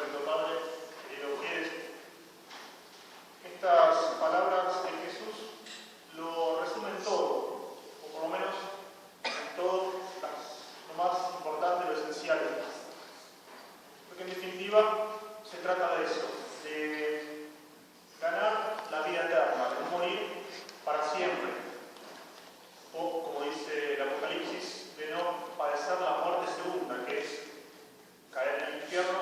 Santo Padre, queridos fieles, estas palabras de Jesús lo resumen todo, o por lo menos en todo lo más importante, lo esencial. Porque en definitiva se trata de eso, de ganar la vida eterna, de no morir para siempre. O, como dice el Apocalipsis, de no padecer la muerte segunda, que es caer en el infierno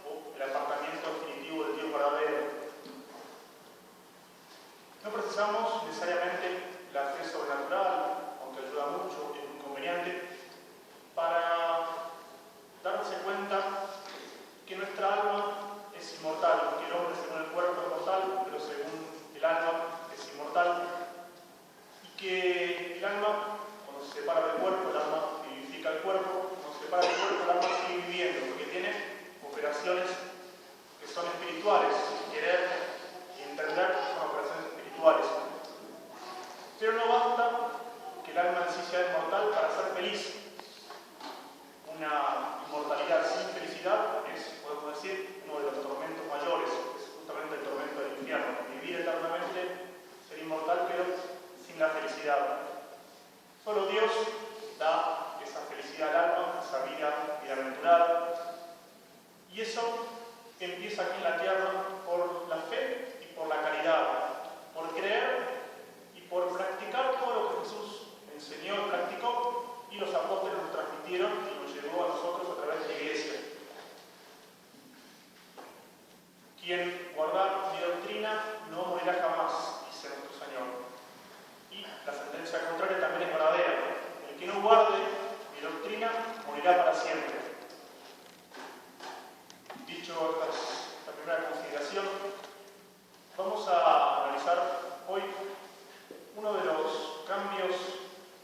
o el apartamiento definitivo del Dios verdadero. No precisamos necesariamente la fe sobrenatural, aunque ayuda mucho, es muy conveniente, para darse cuenta que nuestra alma es inmortal, que el hombre según el cuerpo es mortal, pero según el alma es inmortal, y que el alma, cuando se separa del cuerpo, el alma vivifica el cuerpo, cuando se separa del cuerpo, el alma sigue viviendo, porque tiene operaciones que son espirituales, querer y entender son operaciones espirituales. Pero no basta que el alma en sí sea inmortal para ser feliz. Una inmortalidad sin felicidad es, podemos decir, uno de los tormentos mayores, es justamente el tormento del infierno. Vivir eternamente, ser inmortal, pero sin la felicidad. Solo Dios da esa felicidad al alma, esa vida bienaventurada. Y eso empieza aquí en la tierra por la fe y por la caridad, por creer y por practicar todo lo que Jesús enseñó y practicó y los apóstoles nos transmitieron y nos llegó a nosotros a través de la Iglesia. Quien guardar mi doctrina no morirá jamás, dice nuestro Señor. Y la sentencia contraria también es verdadera. El que no guarde mi doctrina morirá para siempre. Dicho esta primera consideración, vamos a analizar hoy uno de los cambios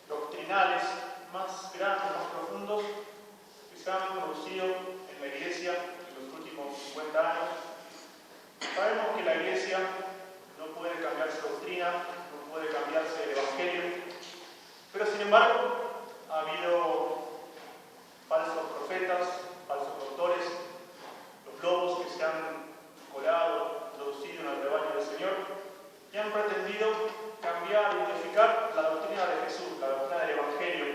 doctrinales más grandes, más profundos que se han producido en la Iglesia en los últimos 50 años. Sabemos que la Iglesia no puede cambiar su doctrina, no puede cambiarse el Evangelio, pero sin embargo ha habido falsos profetas, falsos doctores, los lobos que se han colado, introducido en el rebaño del Señor y han pretendido cambiar y modificar la doctrina de Jesús, la doctrina del Evangelio.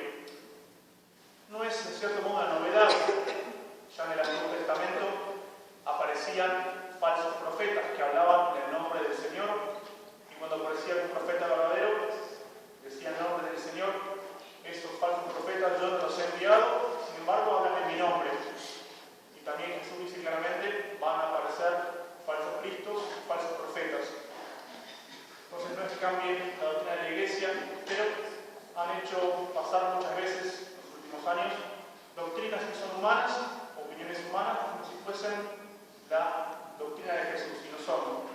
No es en cierto modo una novedad. Ya en el Antiguo Testamento aparecían falsos profetas que hablaban en el nombre del Señor y cuando aparecía un profeta verdadero decía en nombre del Señor: esos falsos profetas yo no los he enviado, sin embargo hablan en mi nombre. Y también Jesús dice claramente: van a aparecer falsos cristos, falsos profetas. Entonces no es que cambie la doctrina de la Iglesia, pero han hecho pasar muchas veces en los últimos años doctrinas que son humanas, opiniones humanas, como si fuesen la doctrina de Jesús, y no son.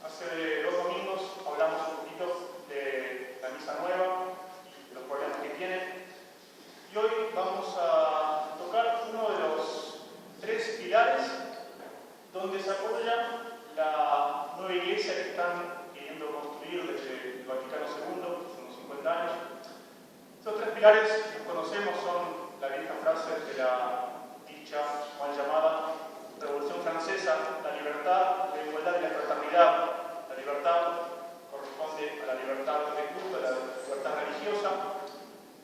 Hace 2 domingos hablamos un poquito de la misa nueva y de los problemas que tiene, y hoy vamos a tocar uno de los 3 pilares donde se apoya la nueva iglesia que están queriendo construir desde el Vaticano II, hace unos 50 años. Estos 3 pilares que conocemos son la vieja frase de la dicha mal llamada Revolución Francesa: la libertad, la igualdad y la fraternidad. La libertad corresponde a la libertad de culto, a la libertad religiosa.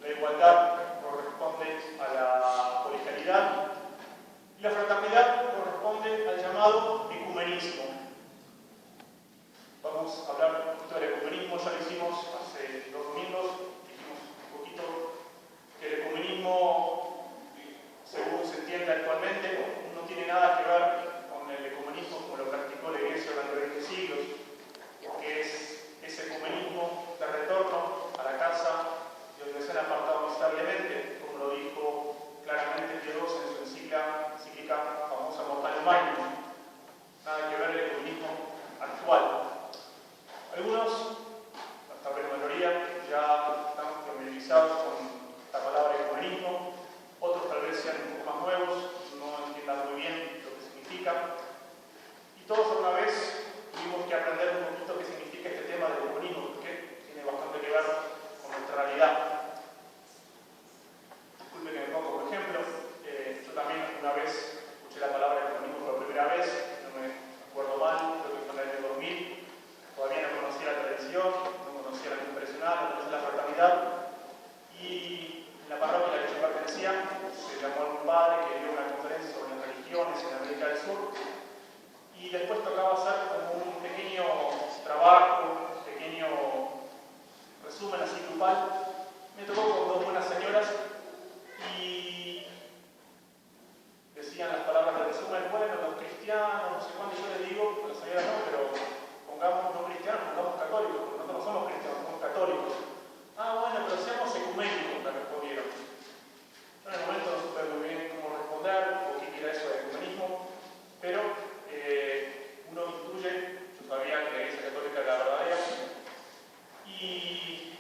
La igualdad corresponde a la colegialidad. Y la fraternidad corresponde al llamado ecumenismo. Vamos a hablar un poquito del ecumenismo, ya lo hicimos hace 2 domingos, dijimos un poquito que el ecumenismo, según se entiende actualmente, no tiene nada que ver con el ecumenismo como lo practicó la Iglesia durante 20 siglos, que es ese ecumenismo de retorno a la casa de donde se han apartado necesariamente, como lo dijo claramente Pío XII en su encíclica famosa Mortale Magnum. Nada que ver el ecumenismo actual. Algunos, tal vez la mayoría, ya están familiarizados con la palabra ecumenismo, otros tal vez sean un poco más nuevos, no entiendan muy bien lo que significa, y todos alguna vez tuvimos que aprender un poquito qué significa este tema del ecumenismo, porque tiene bastante que ver con nuestra realidad. Disculpe que me pongo por ejemplo, yo también una vez escuché la palabra ecumenismo América del Sur. Y después tocaba hacer como un pequeño trabajo, un pequeño resumen así grupal. Me tocó con dos buenas señoras y decían las palabras del resumen: bueno, los cristianos, no sé cuándo. Yo les digo, la señora no, pero pongamos no cristianos, pongamos católicos, porque nosotros no somos cristianos, somos católicos. Ah, bueno, pero seamos ecuménicos, me respondieron. Yo en el momento no supe muy bien cómo responder o qué era eso de ecumenismo, pero uno intuye. Yo sabía que la Iglesia Católica era la verdadera y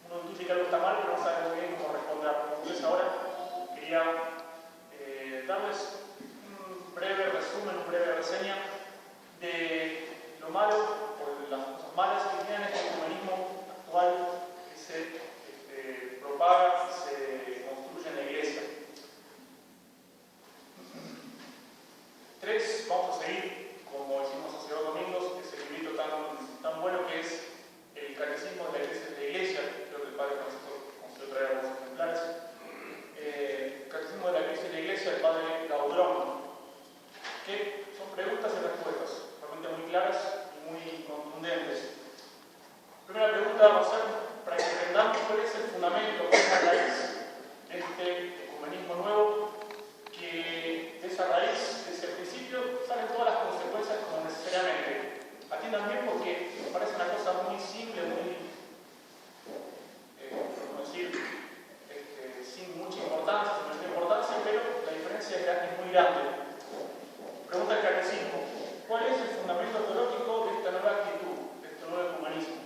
uno intuye que algo está mal, pero no sabe muy bien cómo responder. Entonces ahora quería darles un breve resumen, una breve reseña de lo malo o de las cosas malas que tiene este ecumenismo actual que se propaga y se construye en la Iglesia. Tres, vamos a seguir, como hicimos hace 2 domingos, ese librito tan bueno que es el Catecismo de la Iglesia. Creo que el Padre Francisco consiguió traer algunos ejemplares. Catecismo de la Iglesia, el Padre Gaudrón, que son preguntas y respuestas, realmente muy claras y muy contundentes. Primera pregunta va a ser para que entendamos cuál es el fundamento, cuál es la raíz de este ecumenismo nuevo, que de esa raíz, de ese principio, salen todas las consecuencias como necesariamente. Atiendan bien porque me parece una cosa muy simple, muy, ¿cómo decir?, sin mucha importancia, pero la diferencia es muy grande. Pregunta el catecismo: ¿cuál es el fundamento teológico de esta nueva actitud, de este nuevo ecumenismo?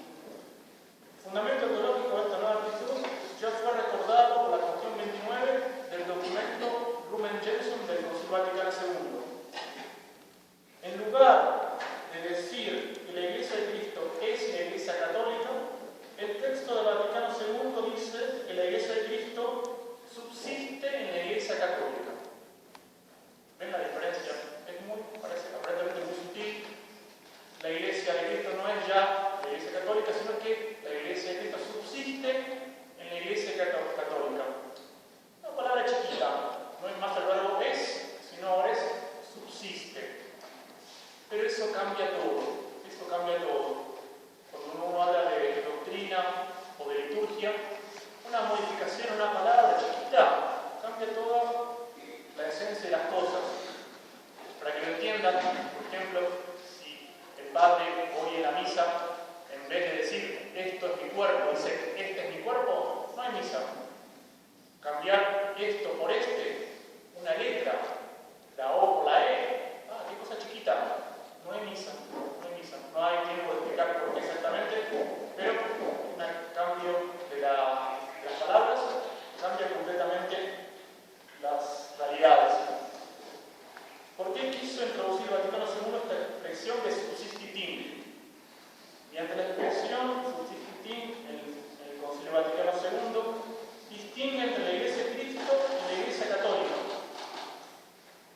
El fundamento teológico de esta nueva actitud ya fue recordado por la cuestión 29 del documento Lumen Gentium del Concilio Vaticano II. En lugar de decir que la Iglesia de Cristo es la Iglesia Católica, el texto del Vaticano II dice que la Iglesia de Cristo subsiste en la Iglesia Católica. ¿Ven la diferencia? Parece aparentemente muy sutil. La Iglesia de Cristo no es ya la Iglesia Católica, sino que la Iglesia de Cristo subsiste en la Iglesia Católica. Una palabra chiquita, no es más el verbo es, sino ahora es subsiste. Pero eso cambia todo, Cuando uno habla de doctrina o de liturgia, una modificación, una palabra chiquita, cambia toda la esencia de las cosas. Para que lo entiendan, por ejemplo, si el padre hoy en la misa, en vez de decir esto es mi cuerpo, dice este es mi cuerpo, no hay misa. Cambiar esto por una letra, la O por la E, qué cosa chiquita, no hay misa. No hay tiempo de explicar por qué exactamente, pero un cambio de las palabras cambia completamente las realidades. ¿Por qué quiso introducir el Vaticano II esta expresión de subsistitim? Mediante la expresión subsistitim, el Concilio Vaticano II distingue entre la Iglesia de Cristo y la Iglesia Católica.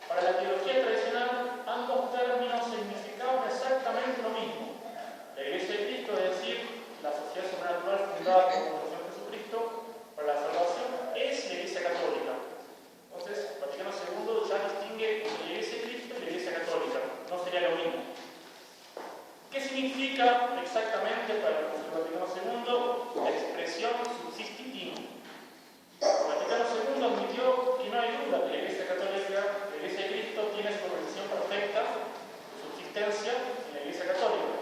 Para la teología tradicional, ambos términos significaban exactamente lo mismo. La Iglesia de Cristo, es decir, la sociedad sobrenatural fundada por nuestro Señor Jesucristo para la salvación, es la Iglesia Católica. Entonces, Vaticano II ya distingue entre la Iglesia de Cristo y la Iglesia Católica. No sería lo mismo. ¿Qué significa exactamente para el Concilio Vaticano II la expresión subsistitim? El Vaticano II admitió que no hay duda que la Iglesia Católica, la Iglesia de Cristo, tiene su organización perfecta, su subsistencia en la Iglesia Católica,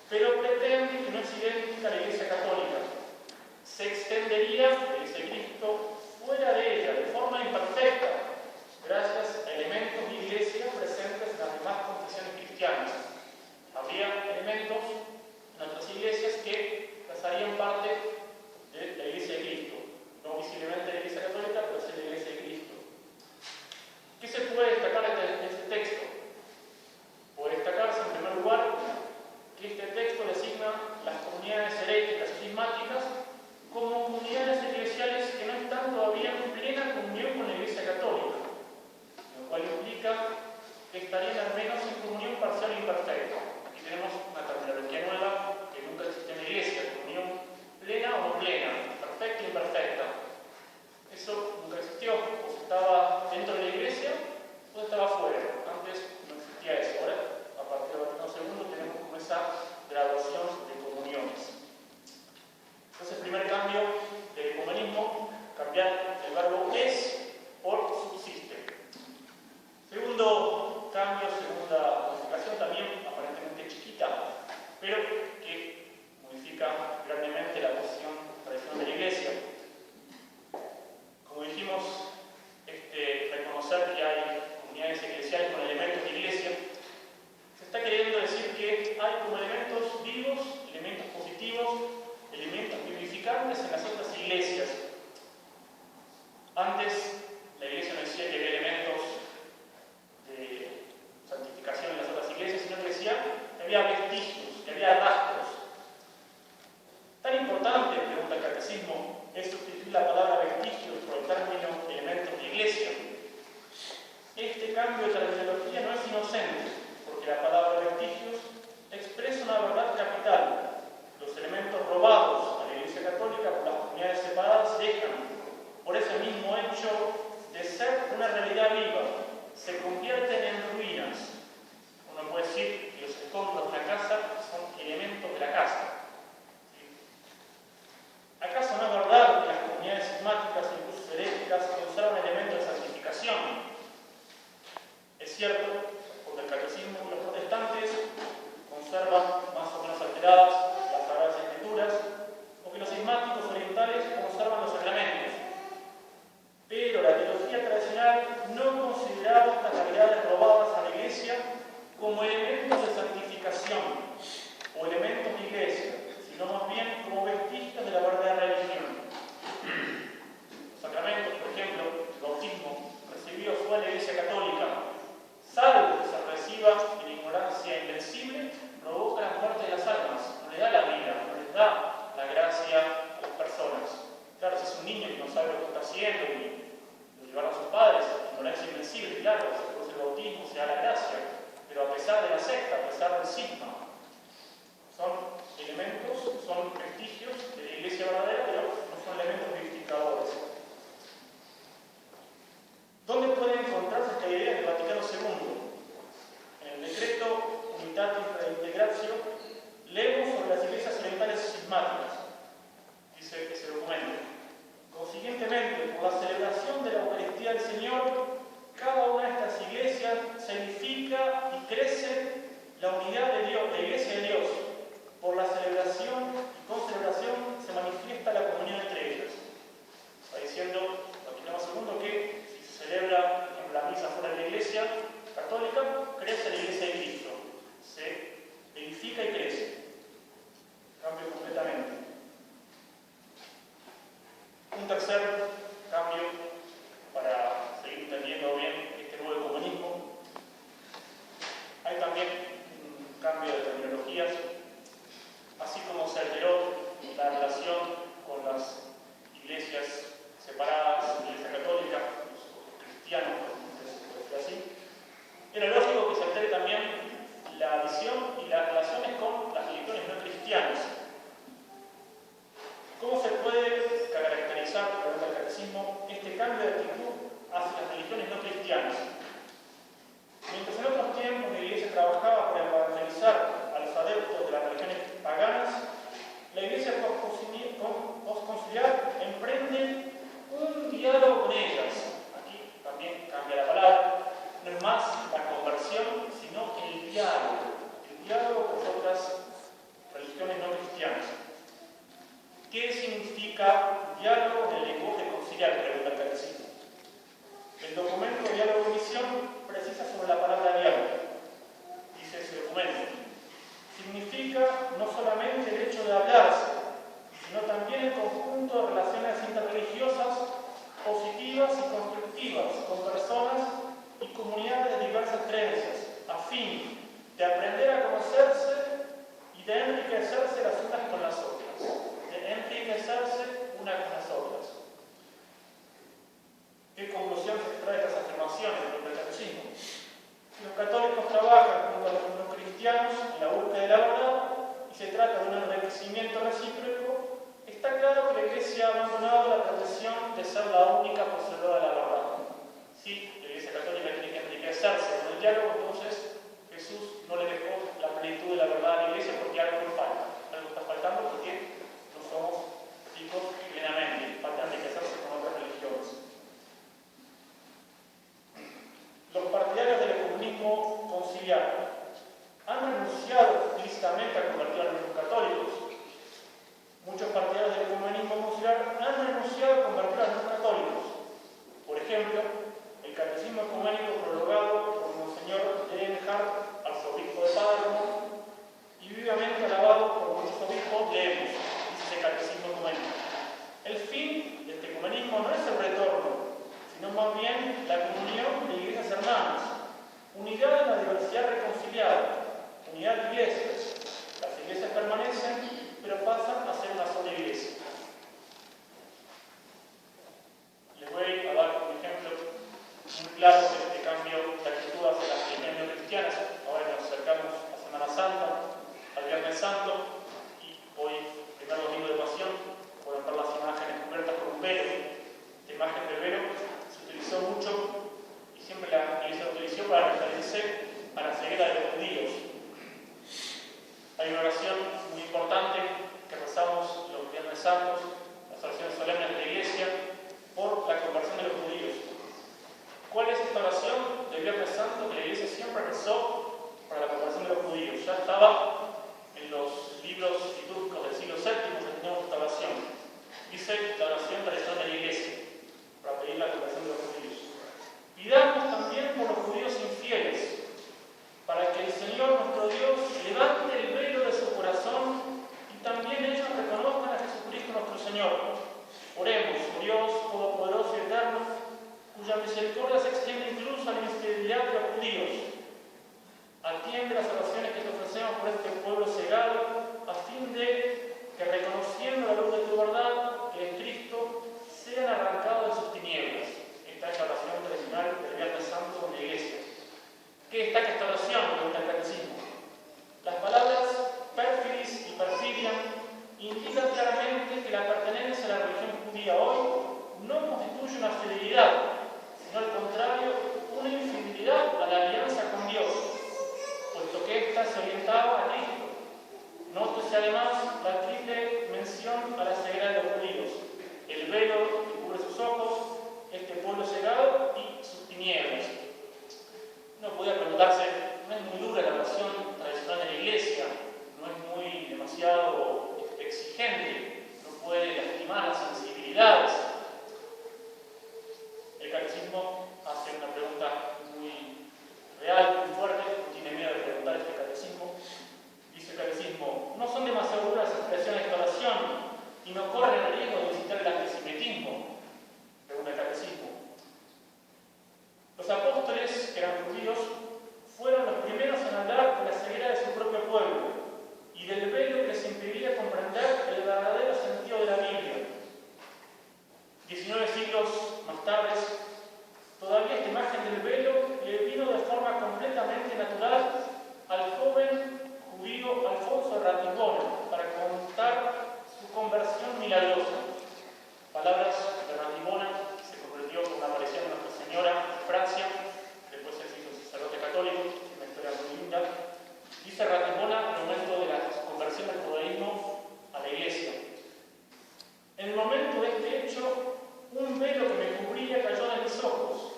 pero pretende que no es idéntica a la Iglesia Católica. Se extendería la Iglesia de Cristo fuera de ella, de forma imperfecta, gracias a elementos de Iglesia presentes en las demás confesiones cristianas. Habría elementos en otras iglesias que harían parte de la Iglesia este cambio de terminología no es inocente, porque la palabra vestigios expresa una verdad capital. Los elementos robados a la Iglesia Católica por las comunidades separadas dejan, por ese mismo hecho de ser una realidad viva, se convierten en ruinas. Uno puede decir que los escombros de una casa son elementos de la casa. ¿Acaso no es verdad que las comunidades cismáticas e incluso heréticas conservan elementos de santificación? Es cierto, porque el catecismo y los protestantes conservan más o menos alteradas las Sagradas Escrituras, o que los cismáticos orientales conservan los sacramentos. Pero la teología tradicional no consideraba estas realidades robadas a la Iglesia como elementos de santificación o elementos de Iglesia, sino más bien como vestigios de la verdadera religión. Los sacramentos, por ejemplo, el bautismo, recibido fue a la Iglesia Católica, salvo que se reciba en ignorancia invencible, provoca la muerte de las almas, no les da la vida, no les da la gracia a las personas. Claro, si es un niño que no sabe lo que está haciendo y lo llevaron a sus padres, ignorancia invencible, claro, se produce el bautismo, se da la gracia, pero a pesar de la secta, a pesar del cisma, son elementos, son vestigios de la Iglesia verdadera, pero no son elementos vivificadores. ¿Dónde puede encontrarse esta idea del Vaticano II? En el decreto Unitatis Redintegratio leemos sobre las iglesias orientales cismáticas. Dice ese documento: consiguientemente, por la celebración de la Eucaristía del Señor, cada una de estas iglesias se edifica y crece la unidad de Dios, la Iglesia de Dios. Por la celebración y con celebración se manifiesta la comunión entre ellas. Está diciendo Vaticano II que si se celebra en la misa fuera de la Iglesia Católica, crece la Iglesia de Cristo. Se edifica y crece. Cambio completamente. Un tercer cambio para seguir entendiendo bien este nuevo comunismo. Hay también un cambio de terminologías. Así como se alteró la relación con las iglesias separadas, la Iglesia Católica, los cristianos, por decirlo así, era lógico que se altere también la visión y las relaciones con las religiones no cristianas. ¿Cómo se puede caracterizar, por el catecismo, este cambio de actitud hacia las religiones no cristianas? Mientras en otros tiempos la Iglesia trabajaba para evangelizar a los adeptos de las religiones paganas, la Iglesia posconciliar emprende un diálogo con ellas. Aquí también cambia la palabra. No es más la conversión, sino el diálogo con otras religiones no cristianas. ¿Qué significa diálogo en el lenguaje conciliar? Pregunta el catecismo. El documento Diálogo y Misión precisa sobre la palabra diálogo. Dice ese documento: significa no solamente el hecho de hablarse, sino también el conjunto de relaciones interreligiosas positivas y constructivas con personas y comunidades de diversas creencias, a fin de aprender a conocerse y de enriquecerse las unas con las otras. ¿Qué conclusión se extrae de estas afirmaciones del catecismo? Los católicos trabajan junto a los no cristianos en la búsqueda de la verdad y se trata de un enriquecimiento recíproco. Está claro que la Iglesia ha abandonado la pretensión de ser la única poseedora de la verdad. Si la Iglesia Católica tiene que enriquecerse con el diálogo, entonces Jesús no le dejó la plenitud de la verdad a la Iglesia porque algo falta. Algo está faltando porque no somos hijos plenamente, falta enriquecerse con otras religiones. Los partidarios del comunismo conciliar han renunciado explícitamente a convertir a los católicos. Muchos partidarios del comunismo conciliar han renunciado a convertir a los católicos. Por ejemplo, el catecismo ecuménico prologado por Monseñor Leonhardt, arzobispo de Paderborn, y vivamente alabado por muchos obispos, leemos, dice ese catecismo ecuménico: el fin de este ecumenismo no es el retorno, sino más bien la comunión de iglesias hermanas, unidad en la diversidad reconciliada, unidad de iglesias. Las iglesias pertenece a la ceguera de los judíos. Hay una oración muy importante que rezamos los Viernes Santos, las oraciones solemnes de la Iglesia, por la conversión de los judíos. ¿Cuál es esta oración del Viernes Santo que la Iglesia siempre rezó para la conversión de los judíos? Ya estaba en los libros litúrgicos del siglo VII, tenemos esta oración. Dice la oración tradicional de la Iglesia para pedir la conversión de los judíos. Pidamos también por los judíos infieles, para que el Señor nuestro Dios levante el velo de su corazón y también ellos reconozcan a Jesucristo nuestro Señor. Oremos, Dios Todopoderoso y Eterno, cuya misericordia se extiende incluso a la infidelidad de los judíos. Atiende las oraciones que te ofrecemos por este pueblo cegado, a fin de que, reconociendo la luz de tu verdad, que es Cristo, sean arrancados de sus tinieblas. Esta es la oración tradicional del Viernes Santo de la Iglesia. ¿Qué destaca esta oración? Pregunta el Catecismo. Las palabras perfilis y perfidia indican claramente que la pertenencia a la religión judía hoy no constituye una fidelidad, sino al contrario, una infidelidad a la alianza con Dios, puesto que ésta se orientaba a Cristo. Nótese además la triple mención a la ceguera de los judíos: el velo que cubre sus ojos, este pueblo cegado y sus tinieblas. Uno podría preguntarse, ¿no es muy dura la oración tradicional de la Iglesia? ¿No es muy demasiado exigente? ¿No puede lastimar las sensibilidades? El Catecismo hace una pregunta muy real, muy fuerte, no tiene miedo de preguntar este Catecismo. Dice el Catecismo: ¿no son demasiado duras las expresiones de esta oración y no corren el riesgo de visitar el antisemitismo? Pregunta el Catecismo. Los apóstoles, que eran judíos, fueron los primeros en hablar de la ceguera de su propio pueblo y del velo que les impedía comprender el verdadero sentido de la Biblia. 19 siglos más tarde, todavía esta imagen del velo le vino de forma completamente natural al joven judío Alfonso de Ratisbona para contar su conversión milagrosa. Palabras de Ratisbona, que se convirtió con una aparición de Nuestra Señora en Francia, después se hizo sacerdote católico, una historia muy linda. Dice Ratisbona en el momento de la conversión del judaísmo a la Iglesia: en el momento de este hecho, un velo que me cubría cayó de mis ojos.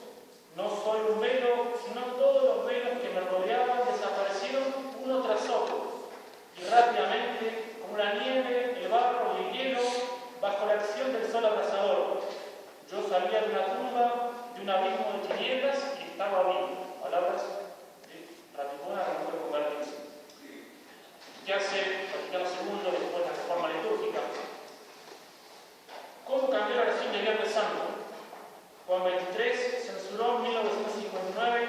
No solo un velo, sino todos los velos que me rodeaban desaparecieron uno tras otro, y rápidamente, como la nieve, el barro y el hielo, bajo la acción del sol abrasador, yo salía de una tumba, de un abismo de tinieblas, y estaba vivo. Palabras de Ratisbona a la mujer convertirse. ¿Qué hace Vaticano II después de la reforma litúrgica? ¿Cómo cambió la oración del Viernes Santo? Juan XXIII censuró en 1959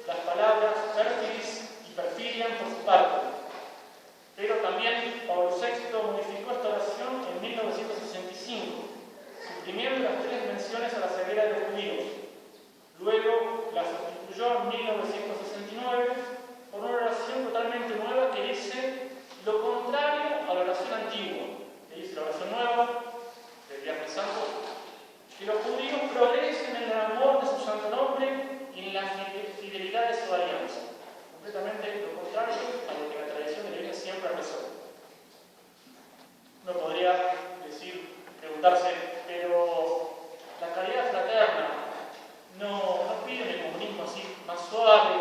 las palabras perfilis y perfidian por su parte. Pero también Pablo VI modificó esta oración en 1965, suprimiendo las 3 menciones a la ceguera de los judíos. Luego la sustituyó en 1969 por una oración totalmente nueva que dice lo contrario a la oración antigua. Que dice la oración nueva del Viernes Santo: que los judíos progresen en el amor de su santo nombre y en la fidelidad de su alianza. Completamente lo contrario a lo que la tradición de la Iglesia siempre rezó. Uno podría preguntarse, pero la caridad fraterna no pide el comunismo así más suave,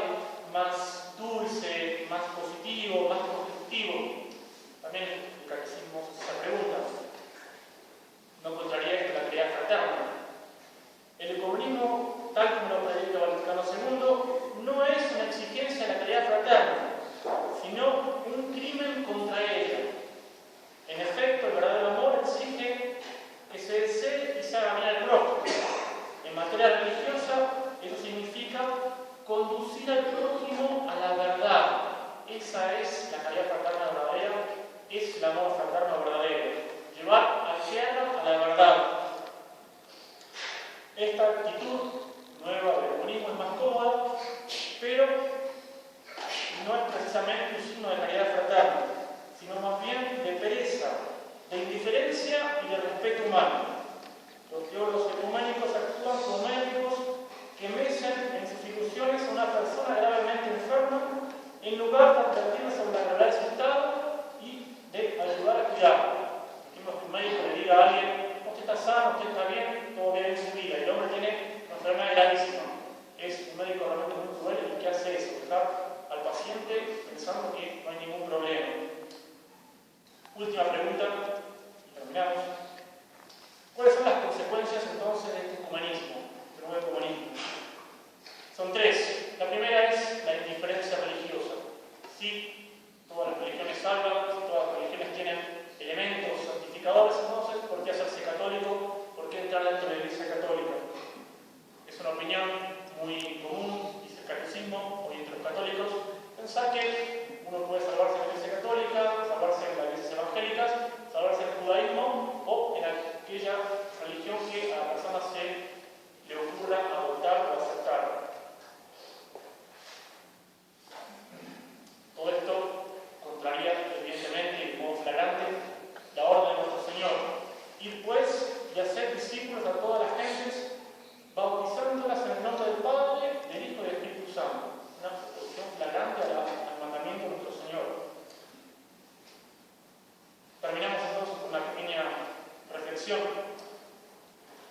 más dulce, más positivo, más constructivo. También el Catecismo se pregunta: ¿no contraría esto la caridad fraterna? El comunismo, tal como lo predica Vaticano II, no es una exigencia de la caridad fraterna, sino un crimen contra ella. En efecto, el verdadero amor exige que se desee y se haga bien al prójimo. En materia religiosa, eso significa conducir al prójimo a la verdad. Esa es la caridad fraterna verdadera, es el amor fraterno verdadero. Llevar al que haga a la verdad. Esta actitud nueva del comunismo es más cómoda, pero no es precisamente un signo de caridad fraterna, sino más bien de pereza, de indiferencia y de respeto humano. Los teólogos ecuménicos actúan como médicos que mecen en sus ilusiones a una persona gravemente última pregunta, y terminamos. ¿Cuáles son las consecuencias entonces de este ecumenismo, del nuevo ecumenismo? Son tres. La primera es la indiferencia religiosa. Sí, todas las religiones salvan, todas las religiones tienen elementos santificadores, entonces, ¿por qué hacerse católico? ¿Por qué entrar dentro de la Iglesia Católica? Es una opinión muy común, dice el catecismo, hoy entre los católicos, pensar que uno puede salvarse en la Iglesia Católica, salvarse en las iglesias evangélicas, salvarse en el judaísmo o en aquella religión que a la persona se le ocurra adoptar o aceptar. Todo esto contraría, evidentemente, y de modo flagrante, la orden de nuestro Señor. Ir pues y hacer discípulos a todas las gentes, bautizándolas en el nombre del Padre, del Hijo y del Espíritu Santo. Una oposición flagrante al mandamiento de nuestro Señor. Terminamos entonces con una pequeña reflexión.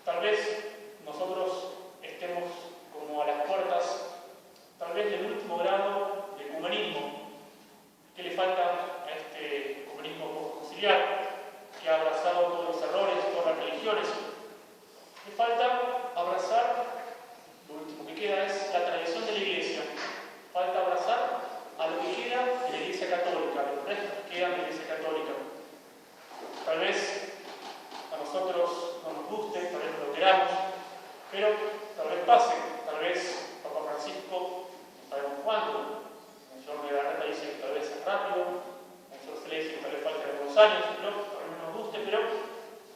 Tal vez nosotros estemos como a las puertas, tal vez del último grado de ecumenismo. ¿Qué le falta a este ecumenismo postconciliar que ha abrazado todos los errores, todas las religiones? Le falta abrazar, lo último que queda es la tradición de la Iglesia. Falta abrazar a lo que queda de la Iglesia Católica, a los restos que quedan de la Iglesia Católica. Tal vez a nosotros no nos guste, tal vez no lo queramos, pero tal vez pase, tal vez Papa Francisco, no sabemos cuándo, el señor de la Reta dice que tal vez es rápido, el señor Celeste dice que tal vez falta algunos años, pero tal vez no nos guste, pero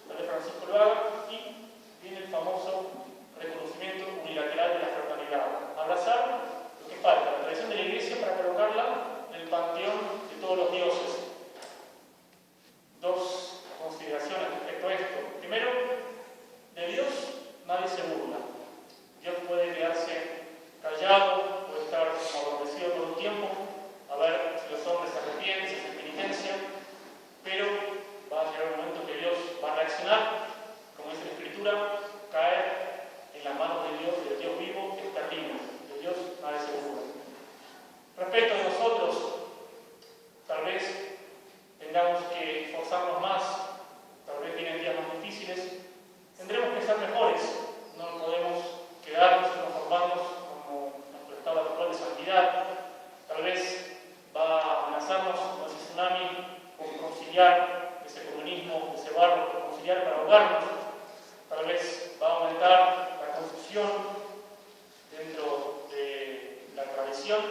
tal vez Francisco lo haga y viene el famoso reconocimiento unilateral de la fraternidad. Abrazar lo que falta, la tradición de la Iglesia para colocarla en el panteón de todos los dioses. Dos consideraciones respecto a esto. Primero, de Dios nadie se burla. Dios puede quedarse callado, puede estar adormecido por un tiempo, a ver si los hombres se arrepienten, si hacen penitencia, pero va a llegar un momento que Dios va a reaccionar, como dice la Escritura, caer en las manos de Dios, del Dios vivo, es terrible. De Dios nadie se burla. Respecto a nosotros, tal vez tengamos que esforzarnos más, tal vez vienen días más difíciles, tendremos que ser mejores, no podemos quedarnos y conformarnos como nuestro estado actual de santidad. Tal vez va a amenazarnos con ese tsunami, con conciliar ese comunismo, ese barro, con conciliar para ahogarnos. Tal vez va a aumentar la confusión dentro de la tradición.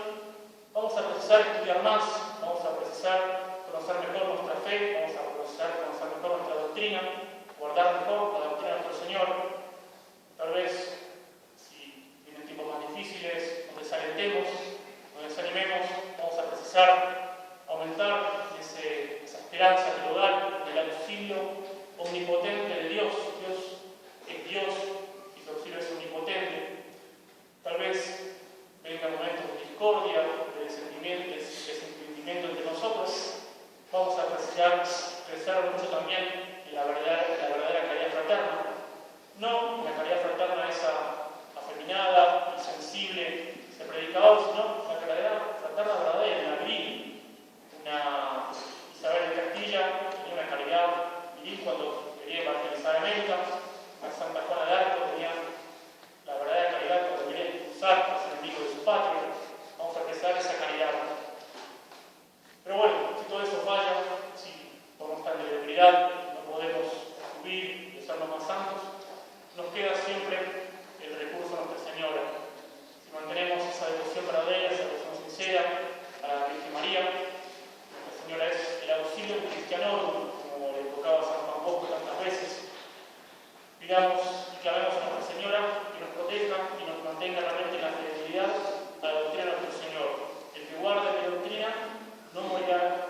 Vamos a precisar estudiar más, vamos a precisar conocer mejor nuestra fe, vamos a precisar conocer mejor nuestra doctrina, guardar mejor la doctrina de nuestro Señor. Tal vez, si vienen tiempos más difíciles, nos desalentemos, nos desanimemos, vamos a precisar aumentar esa esperanza que lo da del auxilio omnipotente de Dios. Dios es Dios y su auxilio es omnipotente. Tal vez vengan momentos de discordia, de desentendimiento entre nosotros. Vamos a precisar crecer mucho también en la verdadera caridad fraterna. No la caridad fraterna esa afeminada, insensible, ese predicador, sino la caridad fraterna verdadera, la viril. Una Isabel de Castilla tenía una caridad viril cuando quería evangelizar América. Una Santa Juana de Arco tenía la verdadera caridad cuando quería expulsar a los enemigos de su patria. Vamos a apreciar esa caridad. Pero bueno, si todo eso falla, si por nuestra mediocridad no podemos subir y hacernos más santos, nos queda siempre el recurso a Nuestra Señora. Si mantenemos esa devoción verdadera, esa devoción sincera a la Virgen María, Nuestra Señora es el auxilio cristianorum, como le invocaba San Juan Bosco tantas veces. Pidamos y clamemos a Nuestra Señora que nos proteja y nos mantenga realmente en la fidelidad a la doctrina de nuestro Señor. El que guarde mi doctrina no morirá